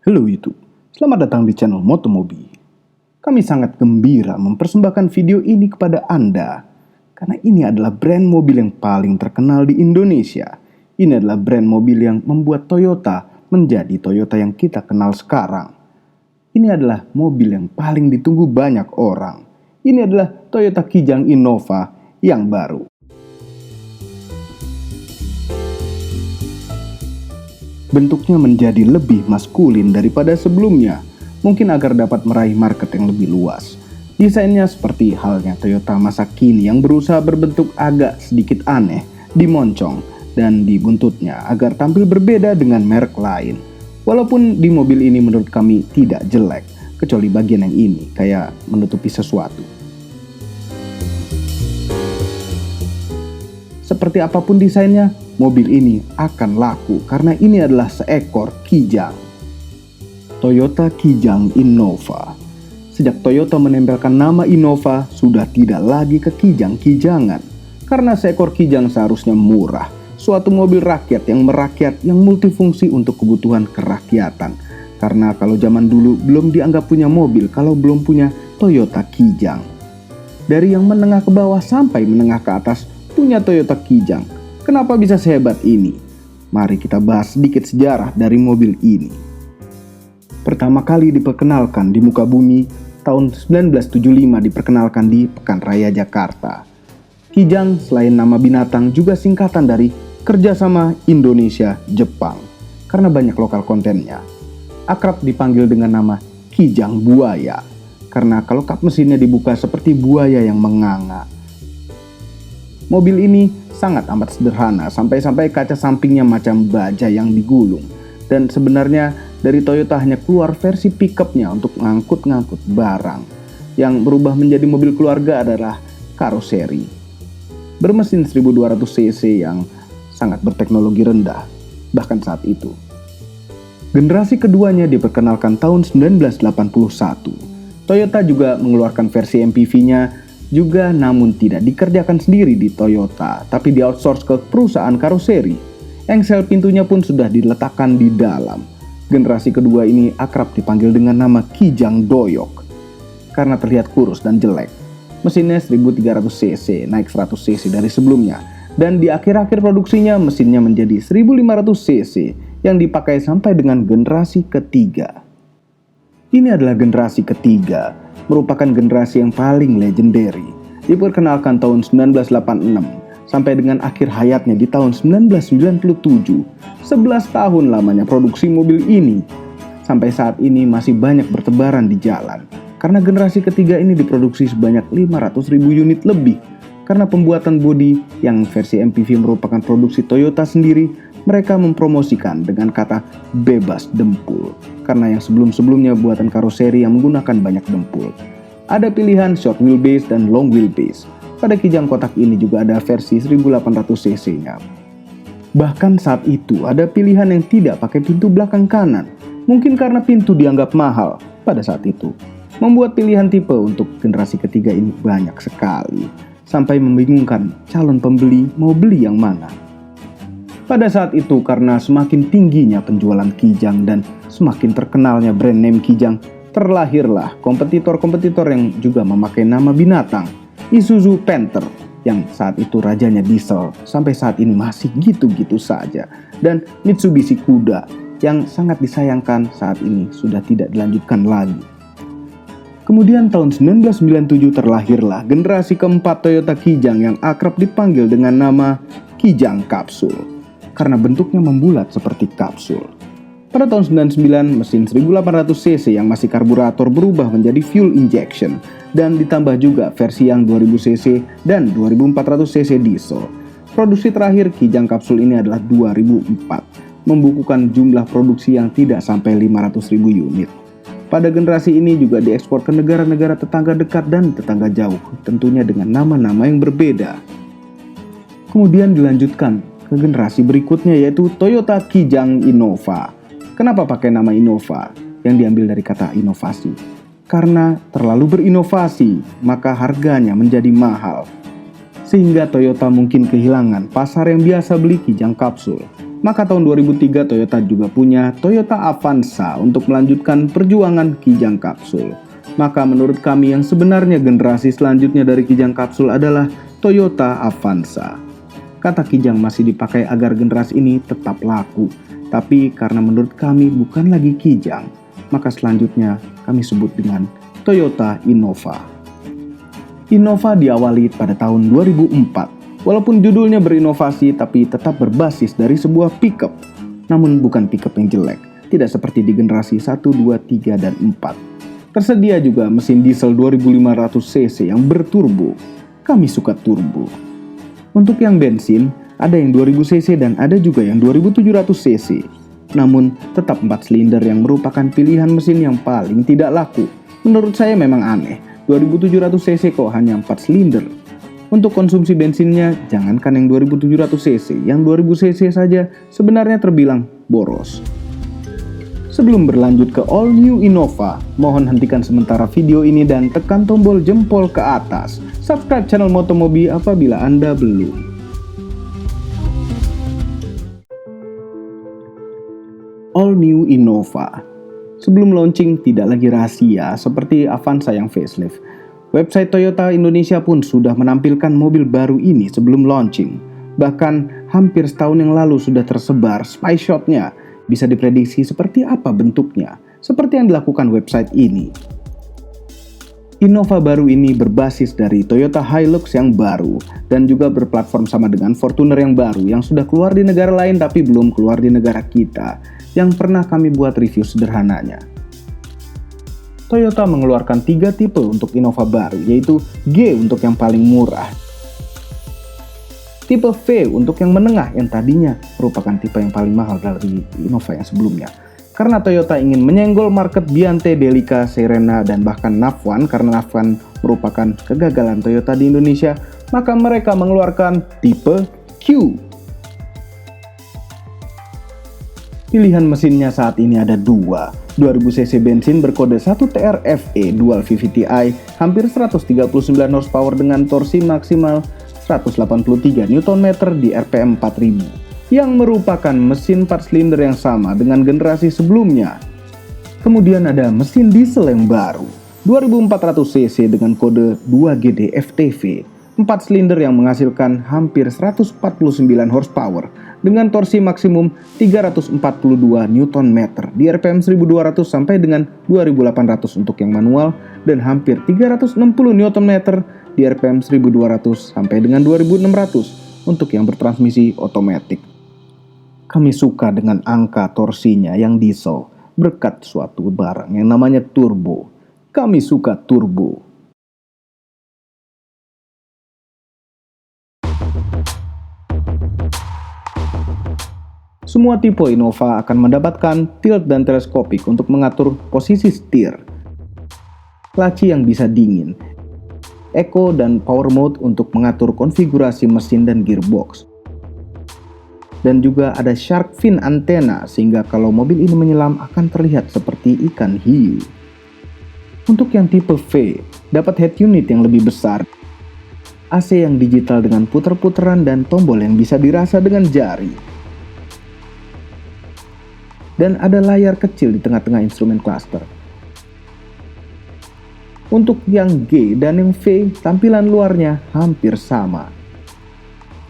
Halo YouTube, selamat datang di channel Motomobi. Kami sangat gembira mempersembahkan video ini kepada Anda karena ini adalah brand mobil yang paling terkenal di Indonesia. Ini adalah brand mobil yang membuat Toyota menjadi Toyota yang kita kenal sekarang. Ini adalah mobil yang paling ditunggu banyak orang. Ini adalah Toyota Kijang Innova yang baru. Bentuknya menjadi lebih maskulin daripada sebelumnya, mungkin agar dapat meraih market yang lebih luas. Desainnya seperti halnya Toyota masa kini yang berusaha berbentuk agak sedikit aneh di moncong dan di buntutnya agar tampil berbeda dengan merek lain. Walaupun di mobil ini menurut kami tidak jelek, kecuali bagian yang ini kayak menutupi sesuatu. Seperti apapun desainnya, mobil ini akan laku karena ini adalah seekor Kijang. Toyota Kijang Innova. Sejak Toyota menempelkan nama Innova, sudah tidak lagi ke Kijang-Kijangan. Karena seekor Kijang seharusnya murah, suatu mobil rakyat yang merakyat yang multifungsi untuk kebutuhan kerakyatan. Karena kalau zaman dulu belum dianggap punya mobil kalau belum punya Toyota Kijang. Dari yang menengah ke bawah sampai menengah ke atas punya Toyota Kijang. Kenapa bisa sehebat ini? Mari kita bahas sedikit sejarah dari mobil ini. Pertama kali diperkenalkan di muka bumi, tahun 1975 diperkenalkan di Pekan Raya Jakarta. Kijang selain nama binatang juga singkatan dari Kerjasama Indonesia-Jepang, karena banyak lokal kontennya. Akrab dipanggil dengan nama Kijang Buaya, karena kalau kap mesinnya dibuka seperti buaya yang menganga. Mobil ini sangat amat sederhana, sampai-sampai kaca sampingnya macam baja yang digulung. Dan sebenarnya dari Toyota hanya keluar versi pickupnya untuk ngangkut-ngangkut barang. Yang berubah menjadi mobil keluarga adalah karoseri. Bermesin 1200 cc yang sangat berteknologi rendah, bahkan saat itu. Generasi keduanya diperkenalkan tahun 1981. Toyota juga mengeluarkan versi MPV-nya juga, namun tidak dikerjakan sendiri di Toyota, tapi di-outsource ke perusahaan karoseri. Engsel pintunya pun sudah diletakkan di dalam. Generasi kedua ini akrab dipanggil dengan nama Kijang Doyok, karena terlihat kurus dan jelek. Mesinnya 1300 cc, naik 100 cc dari sebelumnya. Dan di akhir-akhir produksinya, mesinnya menjadi 1500 cc, yang dipakai sampai dengan generasi ketiga. Ini adalah generasi ketiga, merupakan generasi yang paling legendary. Diperkenalkan tahun 1986 sampai dengan akhir hayatnya di tahun 1997. 11 tahun lamanya produksi mobil ini. Sampai saat ini masih banyak bertebaran di jalan. Karena generasi ketiga ini diproduksi sebanyak 500.000 unit lebih. Karena pembuatan bodi yang versi MPV merupakan produksi Toyota sendiri, mereka mempromosikan dengan kata bebas dempul. Karena yang sebelum-sebelumnya buatan karoseri yang menggunakan banyak dempul. Ada pilihan short wheelbase dan long wheelbase. Pada Kijang kotak ini juga ada versi 1800 cc-nya. Bahkan saat itu ada pilihan yang tidak pakai pintu belakang kanan. Mungkin karena pintu dianggap mahal pada saat itu. Membuat pilihan tipe untuk generasi ketiga ini banyak sekali. Sampai membingungkan calon pembeli mau beli yang mana. Pada saat itu karena semakin tingginya penjualan Kijang dan semakin terkenalnya brand name Kijang, terlahirlah kompetitor-kompetitor yang juga memakai nama binatang. Isuzu Panther yang saat itu rajanya diesel, sampai saat ini masih gitu-gitu saja. Dan Mitsubishi Kuda yang sangat disayangkan saat ini sudah tidak dilanjutkan lagi. Kemudian tahun 1997 terlahirlah generasi keempat Toyota Kijang yang akrab dipanggil dengan nama Kijang Kapsul. Karena bentuknya membulat seperti kapsul. Pada tahun 99, mesin 1800 cc yang masih karburator berubah menjadi fuel injection dan ditambah juga versi yang 2000 cc dan 2400 cc diesel. Produksi terakhir Kijang Kapsul ini adalah 2004, membukukan jumlah produksi yang tidak sampai 500.000 unit. Pada generasi ini juga diekspor ke negara-negara tetangga dekat dan tetangga jauh, tentunya dengan nama-nama yang berbeda. Kemudian dilanjutkan ke generasi berikutnya yaitu Toyota Kijang Innova. Kenapa pakai nama Innova? Yang diambil dari kata inovasi. Karena terlalu berinovasi, maka harganya menjadi mahal. Sehingga Toyota mungkin kehilangan pasar yang biasa beli Kijang Kapsul. Maka tahun 2003 Toyota juga punya Toyota Avanza untuk melanjutkan perjuangan Kijang Kapsul. Maka menurut kami yang sebenarnya generasi selanjutnya dari Kijang Kapsul adalah Toyota Avanza. Kata Kijang masih dipakai agar generasi ini tetap laku. Tapi karena menurut kami bukan lagi Kijang, maka selanjutnya kami sebut dengan Toyota Innova. Innova diawali pada tahun 2004. Walaupun judulnya berinovasi tapi tetap berbasis dari sebuah pickup. Namun bukan pickup yang jelek, tidak seperti di generasi 1, 2, 3, dan 4. Tersedia juga mesin diesel 2500 cc yang berturbo. Kami suka turbo. Untuk yang bensin, ada yang 2000 cc dan ada juga yang 2700 cc. Namun, tetap 4 silinder yang merupakan pilihan mesin yang paling tidak laku. Menurut saya memang aneh, 2700 cc kok hanya 4 silinder. Untuk konsumsi bensinnya, jangankan yang 2700 cc, yang 2000 cc saja sebenarnya terbilang boros. Sebelum berlanjut ke all new Innova, mohon hentikan sementara video ini dan tekan tombol jempol ke atas. Subscribe channel Motomobi apabila Anda belum. All new Innova. Sebelum launching tidak lagi rahasia seperti Avanza yang facelift. Website Toyota Indonesia pun sudah menampilkan mobil baru ini sebelum launching. Bahkan hampir setahun yang lalu sudah tersebar spy shot-nya. Bisa diprediksi seperti apa bentuknya, seperti yang dilakukan website ini. Innova baru ini berbasis dari Toyota Hilux yang baru dan juga berplatform sama dengan Fortuner yang baru yang sudah keluar di negara lain tapi belum keluar di negara kita, yang pernah kami buat review sederhananya. Toyota mengeluarkan 3 tipe untuk Innova baru, yaitu G untuk yang paling murah, tipe V untuk yang menengah yang tadinya merupakan tipe yang paling mahal dari Innova yang sebelumnya. Karena Toyota ingin menyenggol market Biante, Delica, Serena, dan bahkan Nafwan karena Nafwan merupakan kegagalan Toyota di Indonesia, maka mereka mengeluarkan tipe Q. Pilihan mesinnya saat ini ada 2. 2000 cc bensin berkode 1 TRFE Dual VVT-i hampir 139 horsepower dengan torsi maksimal 183 Nm di RPM 4000 yang merupakan mesin 4 silinder yang sama dengan generasi sebelumnya. Kemudian ada mesin diesel yang baru 2400 cc dengan kode 2GD FTV 4 silinder yang menghasilkan hampir 149 horsepower dengan torsi maksimum 342 Nm di RPM 1200 sampai dengan 2800 untuk yang manual dan hampir 360 Nm di RPM 1200 sampai dengan 2600 untuk yang bertransmisi otomatis. Kami suka dengan angka torsinya yang diesel berkat suatu barang yang namanya turbo. Kami suka turbo. Semua tipe Innova akan mendapatkan tilt dan teleskopik untuk mengatur posisi setir, laci yang bisa dingin, eco dan power mode untuk mengatur konfigurasi mesin dan gearbox. Dan juga ada shark fin antena sehingga kalau mobil ini menyelam akan terlihat seperti ikan hiu. Untuk yang tipe V, dapat head unit yang lebih besar, AC yang digital dengan puter-puteran dan tombol yang bisa dirasa dengan jari. Dan ada layar kecil di tengah-tengah instrumen cluster. Untuk yang G dan yang V, tampilan luarnya hampir sama.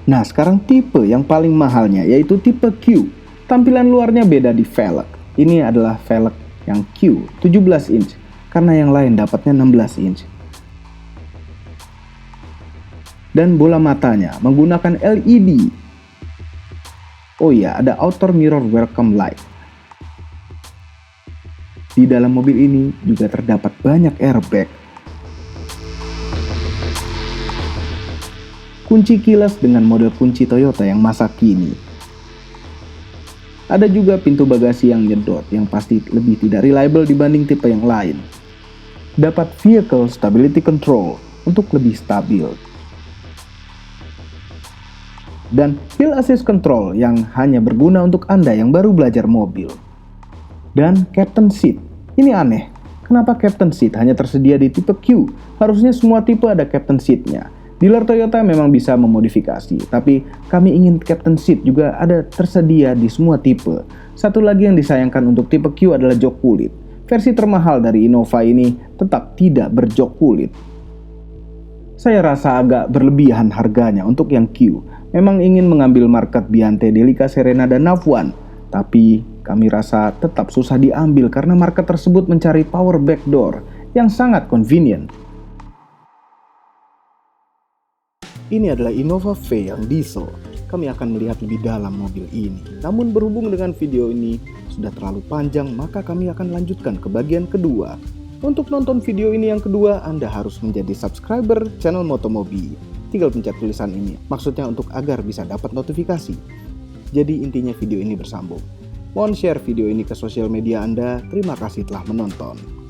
Nah, sekarang tipe yang paling mahalnya, yaitu tipe Q. Tampilan luarnya beda di velg. Ini adalah velg yang Q, 17 inch, karena yang lain dapatnya 16 inch. Dan bola matanya menggunakan LED. Oh iya, ada outer mirror welcome light. Di dalam mobil ini juga terdapat banyak airbag. Kunci keyless dengan model kunci Toyota yang masa kini. Ada juga pintu bagasi yang nyedot yang pasti lebih tidak reliable dibanding tipe yang lain. Dapat vehicle stability control untuk lebih stabil. Dan hill assist control yang hanya berguna untuk Anda yang baru belajar mobil. Dan captain seat. Ini aneh. Kenapa captain seat hanya tersedia di tipe Q? Harusnya semua tipe ada captain seatnya. Dealer Toyota memang bisa memodifikasi, tapi kami ingin captain seat juga ada tersedia di semua tipe. Satu lagi yang disayangkan untuk tipe Q adalah jok kulit. Versi termahal dari Innova ini tetap tidak berjok kulit. Saya rasa agak berlebihan harganya untuk yang Q. Memang ingin mengambil market Biante, Delica, Serena, dan Nav1. Tapi kami rasa tetap susah diambil karena market tersebut mencari power backdoor yang sangat convenient. Ini adalah Innova V yang diesel. Kami akan melihat lebih dalam mobil ini. Namun berhubung dengan video ini sudah terlalu panjang, maka kami akan lanjutkan ke bagian kedua. Untuk nonton video ini yang kedua, Anda harus menjadi subscriber channel Motomobi. Tinggal pencet tulisan ini, maksudnya untuk agar bisa dapat notifikasi. Jadi intinya video ini bersambung. Mohon share video ini ke sosial media Anda. Terima kasih telah menonton.